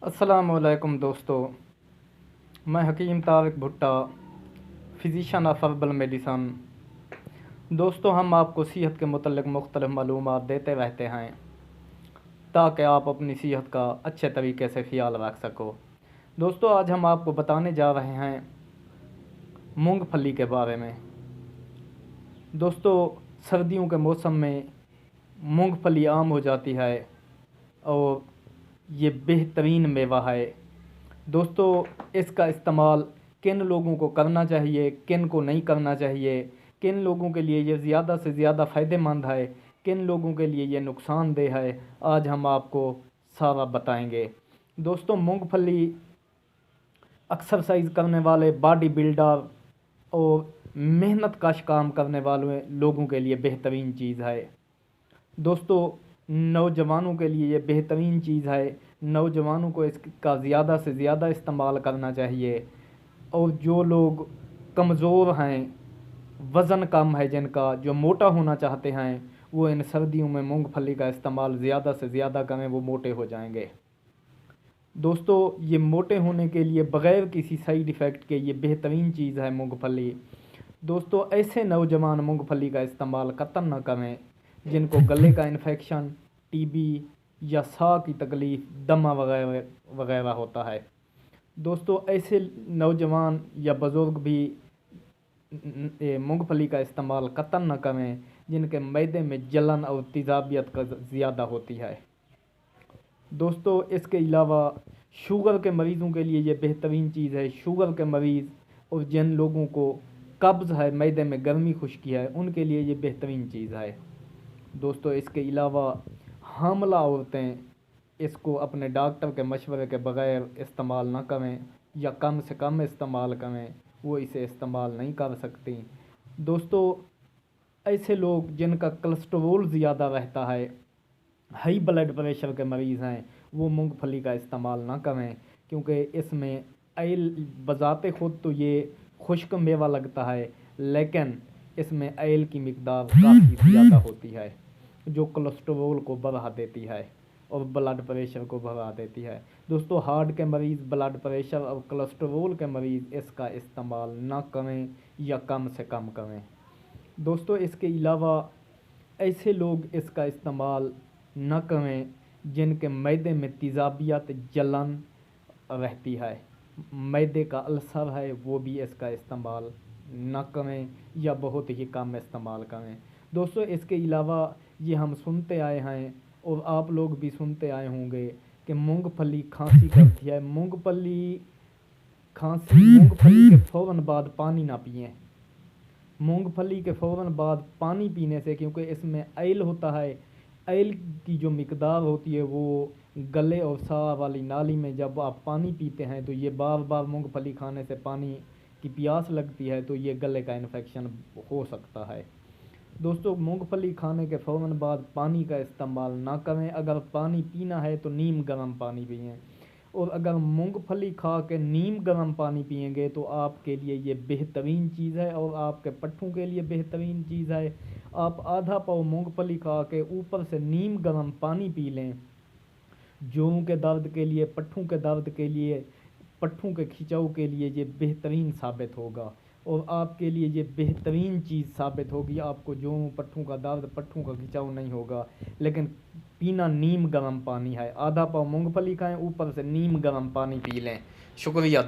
अस्सलामुअलैकुम दोस्तों, मैं हकीम तारिक भुट्टा, फ़िज़िशियन ऑफ हर्बल मेडिसन। दोस्तों, हम आपको सेहत के मुतल्लिक़ मुख्तलिफ़ मालूमात देते रहते हैं ताकि आप अपनी सेहत का अच्छे तरीके से ख़्याल रख सको। दोस्तों, आज हम आपको बताने जा रहे हैं मूंगफली के बारे में। दोस्तों, सर्दियों के मौसम में मूंगफली आम हो जाती है और ये बेहतरीन मेवा है। दोस्तों, इसका इस्तेमाल किन लोगों को करना चाहिए, किन को नहीं करना चाहिए, किन लोगों के लिए ये ज़्यादा से ज़्यादा फ़ायदेमंद है, किन लोगों के लिए ये नुकसानदेह है, आज हम आपको सारा बताएंगे। दोस्तों, मूंगफली एक्सरसाइज करने वाले बॉडी बिल्डर और मेहनत कश काम करने वाले लोगों के लिए बेहतरीन चीज़ है। दोस्तों, नौजवानों के लिए ये बेहतरीन चीज़ है। नौजवानों को इसका ज़्यादा से ज़्यादा इस्तेमाल करना चाहिए और जो लोग कमज़ोर हैं, वज़न कम है जिनका, जो मोटा होना चाहते हैं, वो इन सर्दियों में मूंगफली का इस्तेमाल ज़्यादा से ज़्यादा करें, वो मोटे हो जाएंगे। दोस्तों, ये मोटे होने के लिए बग़ैर किसी साइड इफ़ेक्ट के ये बेहतरीन चीज़ है मूंगफली। दोस्तों, ऐसे नौजवान मूंगफली का इस्तेमाल कतई न करें जिनको गले का इन्फेक्शन, टीबी या साह की तकलीफ़, दमा वगैरह वगैरह होता है। दोस्तों, ऐसे नौजवान या बुज़ुर्ग भी मूंगफली का इस्तेमाल कतई न करें जिनके मैदे में जलन और तेज़ाबियत का ज़्यादा होती है। दोस्तों, इसके अलावा शुगर के मरीज़ों के लिए ये बेहतरीन चीज़ है। शुगर के मरीज़ और जिन लोगों को कब्ज़ है, मैदे में गर्मी खुश्की है, उनके लिए ये बेहतरीन चीज़ है। दोस्तों, इसके अलावा हामला औरतें इसको अपने डॉक्टर के मशवरे के बग़ैर इस्तेमाल ना करें या कम से कम इस्तेमाल करें, वो इसे इस्तेमाल नहीं कर सकती। दोस्तों, ऐसे लोग जिनका कोलेस्ट्रॉल ज़्यादा रहता है, हाई ब्लड प्रेशर के मरीज़ हैं, वो मूंगफली का इस्तेमाल ना करें क्योंकि इसमें ऑयल बज़ाते ख़ुद तो ये खुश्क मेवा लगता है, लेकिन इसमें ऑयल की मिकदार काफ़ी ज़्यादा होती है जो कोलेस्ट्रॉल को बढ़ा देती है और ब्लड प्रेशर को बढ़ा देती है। दोस्तों, हार्ट के मरीज़, ब्लड प्रेशर और कोलेस्ट्रॉल के मरीज़ इसका इस्तेमाल ना करें या कम से कम करें। दोस्तों, इसके अलावा ऐसे लोग इसका इस्तेमाल न करें जिनके मैदे में तेज़ाबियत, जलन रहती है, मैदे का अल्सर है, वो भी इसका इस्तेमाल न करें या बहुत ही कम इस्तेमाल करें। दोस्तों, इसके अलावा ये हम सुनते आए हैं और आप लोग भी सुनते आए होंगे कि मूंगफली खांसी करती है। मूंगफली के फ़ौरन बाद पानी ना पिएं। मूंगफली के फ़ौरन बाद पानी पीने से, क्योंकि इसमें ऑयल होता है, ऑयल की जो मिकदार होती है वो गले और साह वाली नाली में जब आप पानी पीते हैं तो ये बार बार मूंगफली खाने से पानी की प्यास लगती है, तो ये गले का इन्फेक्शन हो सकता है। दोस्तों, मूंगफली खाने के फ़ौरन बाद पानी का इस्तेमाल ना करें। अगर पानी पीना है तो नीम गर्म पानी पिएं, और अगर मूंगफली खा के नीम गर्म पानी पिएंगे तो आपके लिए ये बेहतरीन चीज़ है और आपके पट्ठों के लिए बेहतरीन चीज़ है। आप आधा पाव मूंगफली खा के ऊपर से नीम गर्म पानी पी लें, जोड़ों के दर्द के लिए, पट्ठों के दर्द के लिए, पट्ठों के खिंचाव के लिए ये बेहतरीन साबित होगा और आपके लिए ये बेहतरीन चीज़ साबित होगी। आपको जोड़ों, पट्ठों का दर्द, पट्ठों का खिंचाव नहीं होगा। लेकिन पीना नीम गर्म पानी है। आधा पाव मूंगफली खाएं, ऊपर से नीम गर्म पानी पी लें। शुक्रिया।